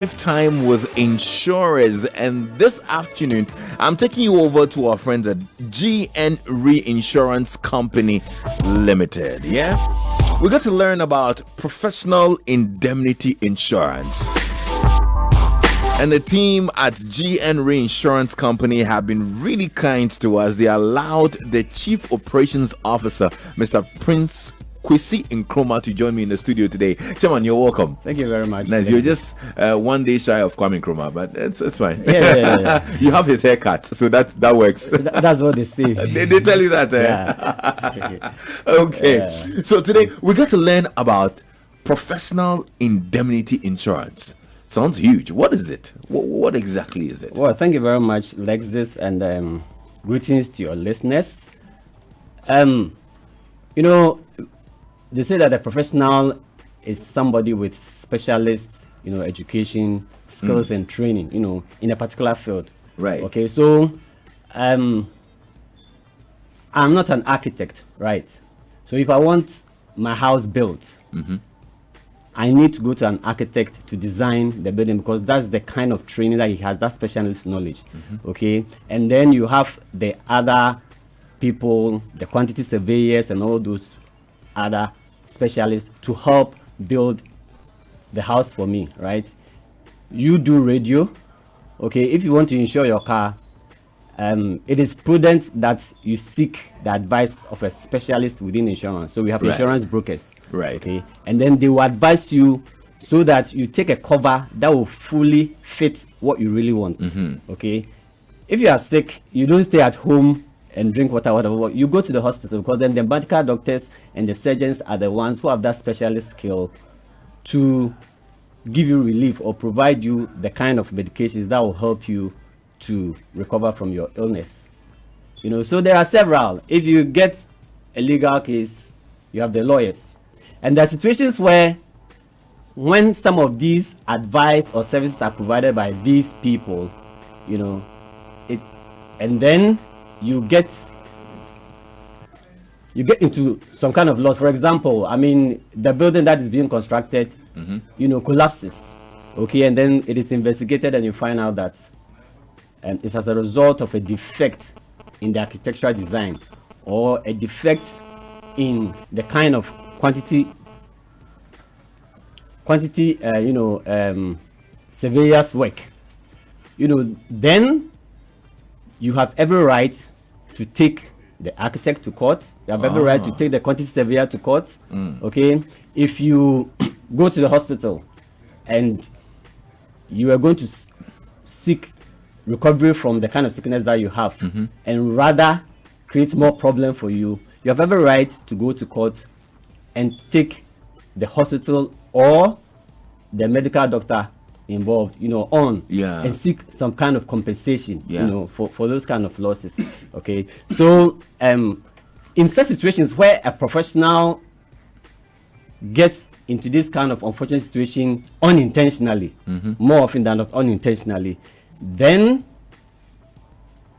Time with insurers, and this afternoon I'm taking you over to our friends at GN Reinsurance Company Limited. Yeah, we got to learn about professional indemnity insurance. And the team at GN Reinsurance Company have been really kind to us. They allowed the Chief Operations Officer, Mr. Prince Kwesi Nkrumah, to join me in the studio today. Chairman, you're welcome. Thank you very much. Nice. You're just 1 day shy of Kwame Nkrumah, but it's fine. Yeah. You have his haircut, so that works. That's what they say. they tell you that. Yeah. Okay. Yeah. So today we got to learn about professional indemnity insurance. Sounds huge. What is it? What exactly is it? Well, thank you very much, Lexis, and greetings to your listeners. They say that a professional is somebody with specialist, education, skills, and training, in a particular field. Right. Okay. So, I'm not an architect, right? So if I want my house built, I need to go to an architect to design the building, because that's the kind of training that he has, that specialist knowledge. Okay. And then you have the other people, the quantity surveyors and all those other specialists to help build the house for me, right? You do radio. Okay. If you want to insure your car, it is prudent that you seek the advice of a specialist within insurance. So we have insurance brokers. Right. Okay. And then they will advise you so that you take a cover that will fully fit what you really want. Okay. If you are sick, you don't stay at home and drink water, whatever. You go to the hospital, because then the medical doctors and the surgeons are the ones who have that specialist skill to give you relief or provide you the kind of medications that will help you to recover from your illness. So there are several. If you get a legal case, you have the lawyers. And there are situations where when some of these advice or services are provided by these people, and then you get into some kind of loss. For example, the building that is being constructed, collapses. Okay, and then it is investigated and you find out that it's as a result of a defect in the architectural design or a defect in the kind of quantity surveyor's work. Then you have every right to take the architect to court. You have every right to take the quantity surveyor to court. Okay, if you go to the hospital and you are going to seek recovery from the kind of sickness that you have, and rather create more problem for you, you have every right to go to court and take the hospital or the medical doctor involved on and seek some kind of compensation for those kind of losses. Okay, so in such situations where a professional gets into this kind of unfortunate situation unintentionally, more often than not unintentionally, then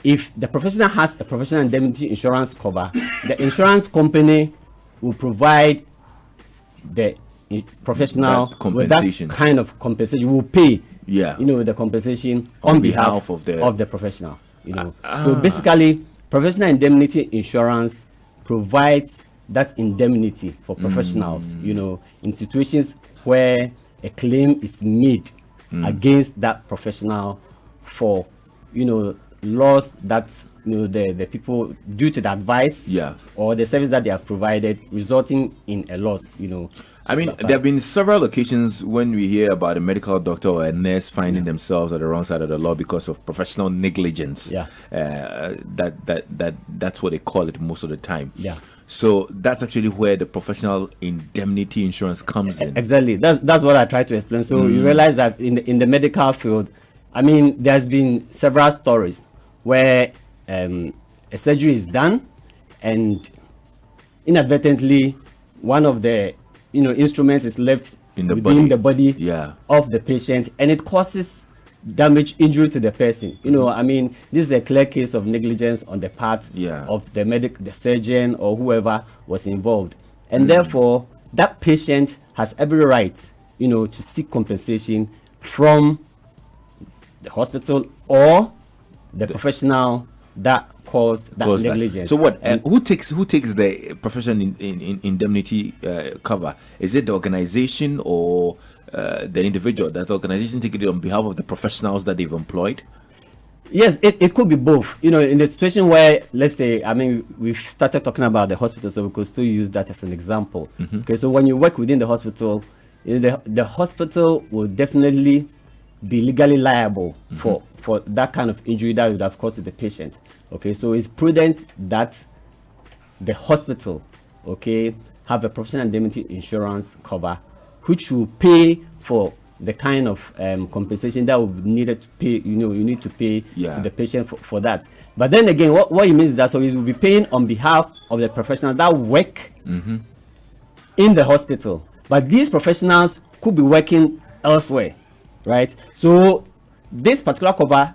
if the professional has a professional indemnity insurance cover, the insurance company will provide the professional with that kind of compensation. You will pay the compensation on behalf of the professional. So basically, professional indemnity insurance provides that indemnity for professionals, in situations where a claim is made against that professional for loss that the people, due to the advice or the service that they have provided, resulting in a loss. There have been several occasions when we hear about a medical doctor or a nurse finding themselves at the wrong side of the law because of professional negligence. That's what they call it most of the time. So that's actually where the professional indemnity insurance comes in. Exactly. That's what I try to explain. So you realize that in the medical field, there's been several stories where a surgery is done and inadvertently one of the instruments is left within the body of the patient, and it causes damage, injury to the person. This is a clear case of negligence on the part of the surgeon or whoever was involved, and therefore that patient has every right to seek compensation from the hospital or the professional that caused that negligence. So what? Who takes the professional in indemnity cover? Is it the organization or the individual? That the organization take it on behalf of the professionals that they've employed? Yes, it could be both. You know, in the situation where, let's say, I mean, we've started talking about the hospital, so we could still use that as an example. Okay, so when you work within the hospital, you know, the hospital will definitely be legally liable for that kind of injury that would have caused to the patient. Okay, so it's prudent that the hospital, okay, have a professional indemnity insurance cover, which will pay for the kind of compensation that will be needed to pay. You know, you need to pay to the patient for that. But then again, what it means is that so it will be paying on behalf of the professionals that work in the hospital. But these professionals could be working elsewhere, right? So this particular cover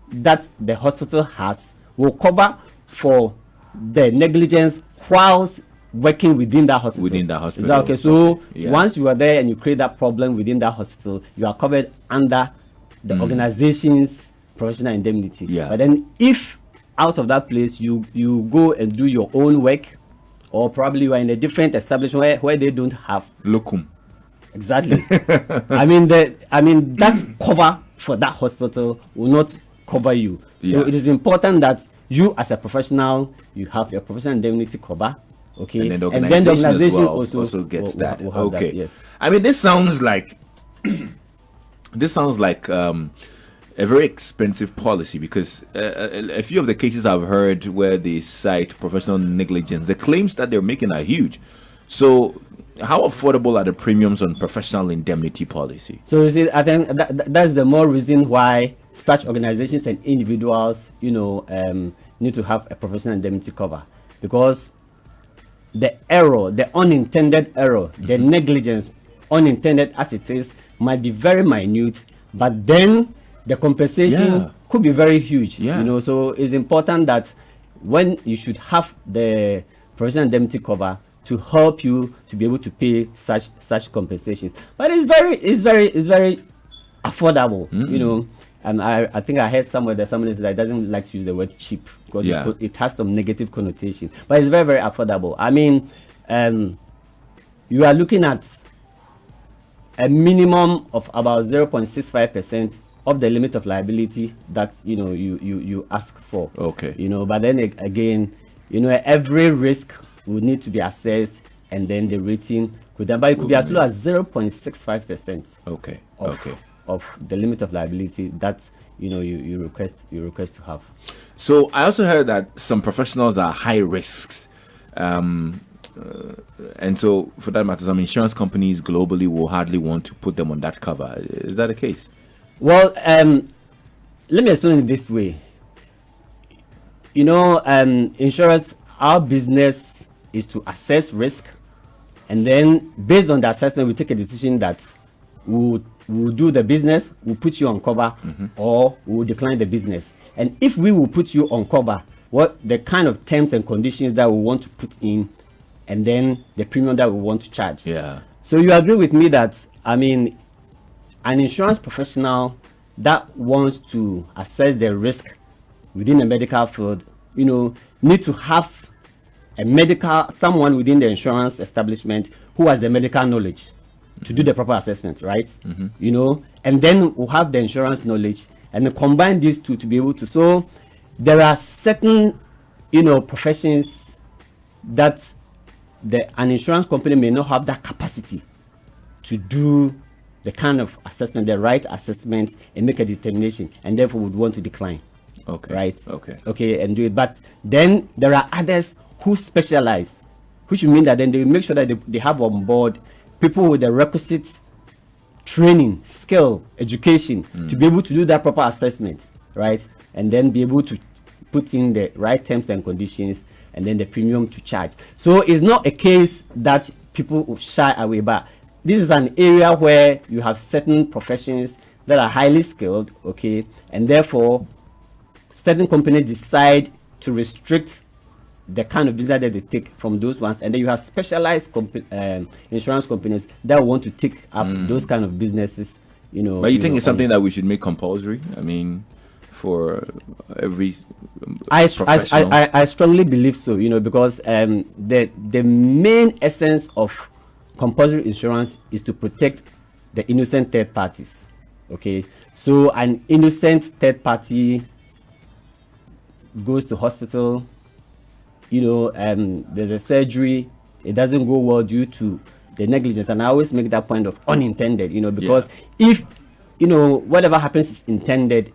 that the hospital has will cover for the negligence whilst working within that hospital. Within that hospital. Is that okay? So once you are there and you create that problem within that hospital, you are covered under the organization's professional indemnity. But then if out of that place you go and do your own work, or probably you are in a different establishment where they don't have locum. Exactly. I mean that cover for that hospital will not cover you. So it is important that you as a professional, you have your professional indemnity cover. Okay. And then the organization, as well also gets that. Okay. That, yes. I mean, this sounds like a very expensive policy, because a few of the cases I've heard where they cite professional negligence, the claims that they're making are huge. So how affordable are the premiums on professional indemnity policy? So you see, I think that's the more reason why such organizations and individuals, you know, need to have a professional indemnity cover, because the error, the unintended error, the negligence, unintended as it is, might be very minute, but then the compensation could be very huge. You know, so it's important that when you should have the professional indemnity cover to help you to be able to pay such compensations. But it's very affordable. You know, and I think I heard somewhere that somebody that doesn't like to use the word cheap, because it has some negative connotation. But it's very affordable. I mean, you are looking at a minimum of about 0.65% of the limit of liability that you ask for. Okay. You know, but then again, you know, every risk will need to be assessed, and then the rating could, but it could be as low as 0.65%. Okay. Of the limit of liability that you request to have. So I also heard that some professionals are high risks, and so for that matter, some insurance companies globally will hardly want to put them on that cover. Is that the case? Well, let me explain it this way. You know, insurance, our business is to assess risk, and then based on the assessment, we take a decision that we'll do the business, we'll put you on cover, or we'll decline the business. And if we will put you on cover, what the kind of terms and conditions that we want to put in, and then the premium that we want to charge. So you agree with me that, I mean, an insurance professional that wants to assess the risk within the medical field, you know, need to have someone within the insurance establishment who has the medical knowledge to do the proper assessment, right? You know, and then we'll have the insurance knowledge, and then combine these two to be able to. So there are certain, you know, professions that an insurance company may not have that capacity to do the kind of assessment, the right assessment, and make a determination, and therefore would want to decline. Right? And do it. But then there are others who specialize, which will mean that then they will make sure that they have on board people with the requisite training, skill, education to be able to do that proper assessment, right? And then be able to put in the right terms and conditions, and then the premium to charge. So it's not a case that people will shy away, but this is an area where you have certain professions that are highly skilled, okay, and therefore certain companies decide to restrict the kind of business that they take from those ones, and then you have specialized insurance companies that want to take up those kind of businesses, But you think it's something that we should make compulsory? I mean, for every professional? I strongly believe so, because the main essence of compulsory insurance is to protect the innocent third parties. Okay, so an innocent third party goes to hospital, there's a surgery, it doesn't go well due to the negligence, and I always make that point of unintended, because if whatever happens is intended,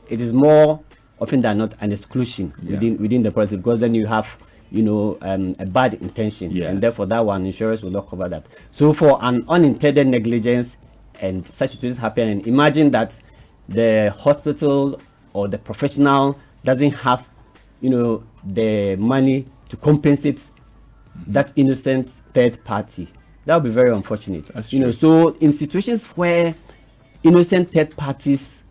it is more often than not an exclusion within the policy, because then you have a bad intention, and therefore that one insurance will not cover that. So for an unintended negligence and such situations happen, and imagine that the hospital or the professional doesn't have the money to compensate that innocent third party, that would be very unfortunate. That's true. So in situations where innocent third parties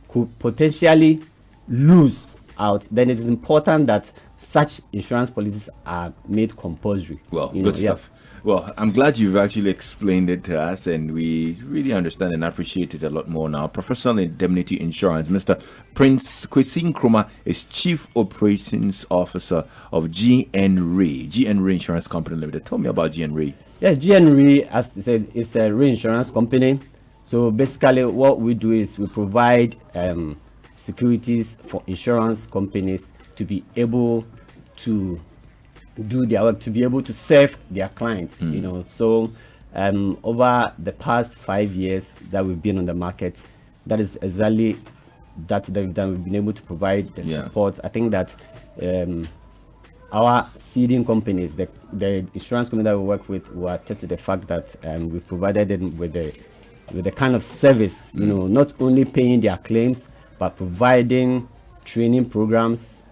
could potentially lose out, then it is important that such insurance policies are made compulsory. Well, good stuff. Well, I'm glad you've actually explained it to us, and we really understand and appreciate it a lot more now. Professional Indemnity Insurance, Mr. Prince Kwesi Nkrumah is Chief Operations Officer of GN Re Insurance Company Limited. Tell me about GN Re. Yeah, GN Re, as you said, is a reinsurance company. So basically what we do is we provide securities for insurance companies to be able to do their work, to be able to serve their clients. So over the past 5 years that we've been on the market, that is exactly that we've done. We've been able to provide the support. I think that our seeding companies, the insurance company that we work with, will attest to the fact that we've provided them with the kind of service, not only paying their claims, but providing training programs,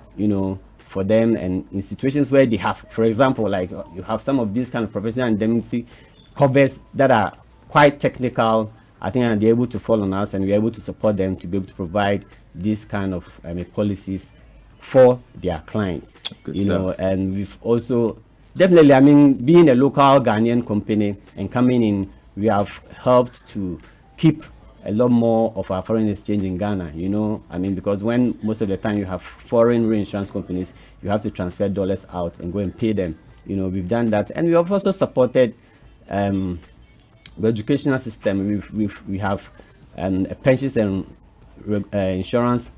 for them, and in situations where they have, for example, like you have some of these kind of professional indemnity covers that are quite technical, I think, and they're able to fall on us, and we're able to support them to be able to provide these kind of policies for their clients. Good stuff. And we've also definitely, being a local Ghanaian company and coming in, we have helped to keep a lot more of our foreign exchange in Ghana, because when most of the time you have foreign reinsurance companies, you have to transfer dollars out and go and pay them. We've done that, and we have also supported the educational system. We have a pensions and insurance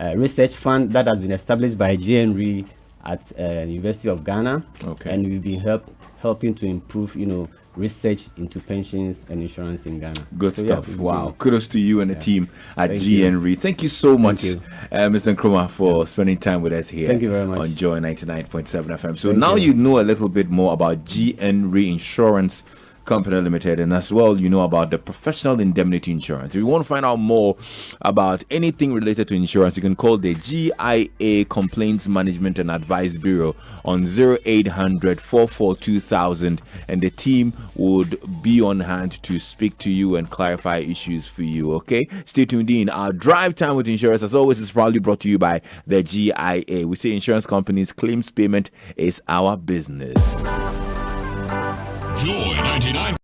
research fund that has been established by GNRE at University of Ghana, and we've been helping to improve, research into pensions and insurance in Ghana. Good stuff. Wow. Kudos to you and the team at GNRE. Thank you so much, Mr. Nkrumah, for spending time with us here. Thank you very much. On Joy 99.7 FM. So now you know a little bit more about GNRE Insurance Company Limited, and as well about the professional indemnity insurance. If you want to find out more about anything related to insurance, you can call the GIA Complaints Management and Advice Bureau on 0800 442,000, and the team would be on hand to speak to you and clarify issues for you. Okay, stay tuned in. Our drive time with insurance, as always, is proudly brought to you by the GIA. We say insurance companies' claims payment is our business. Joy 99.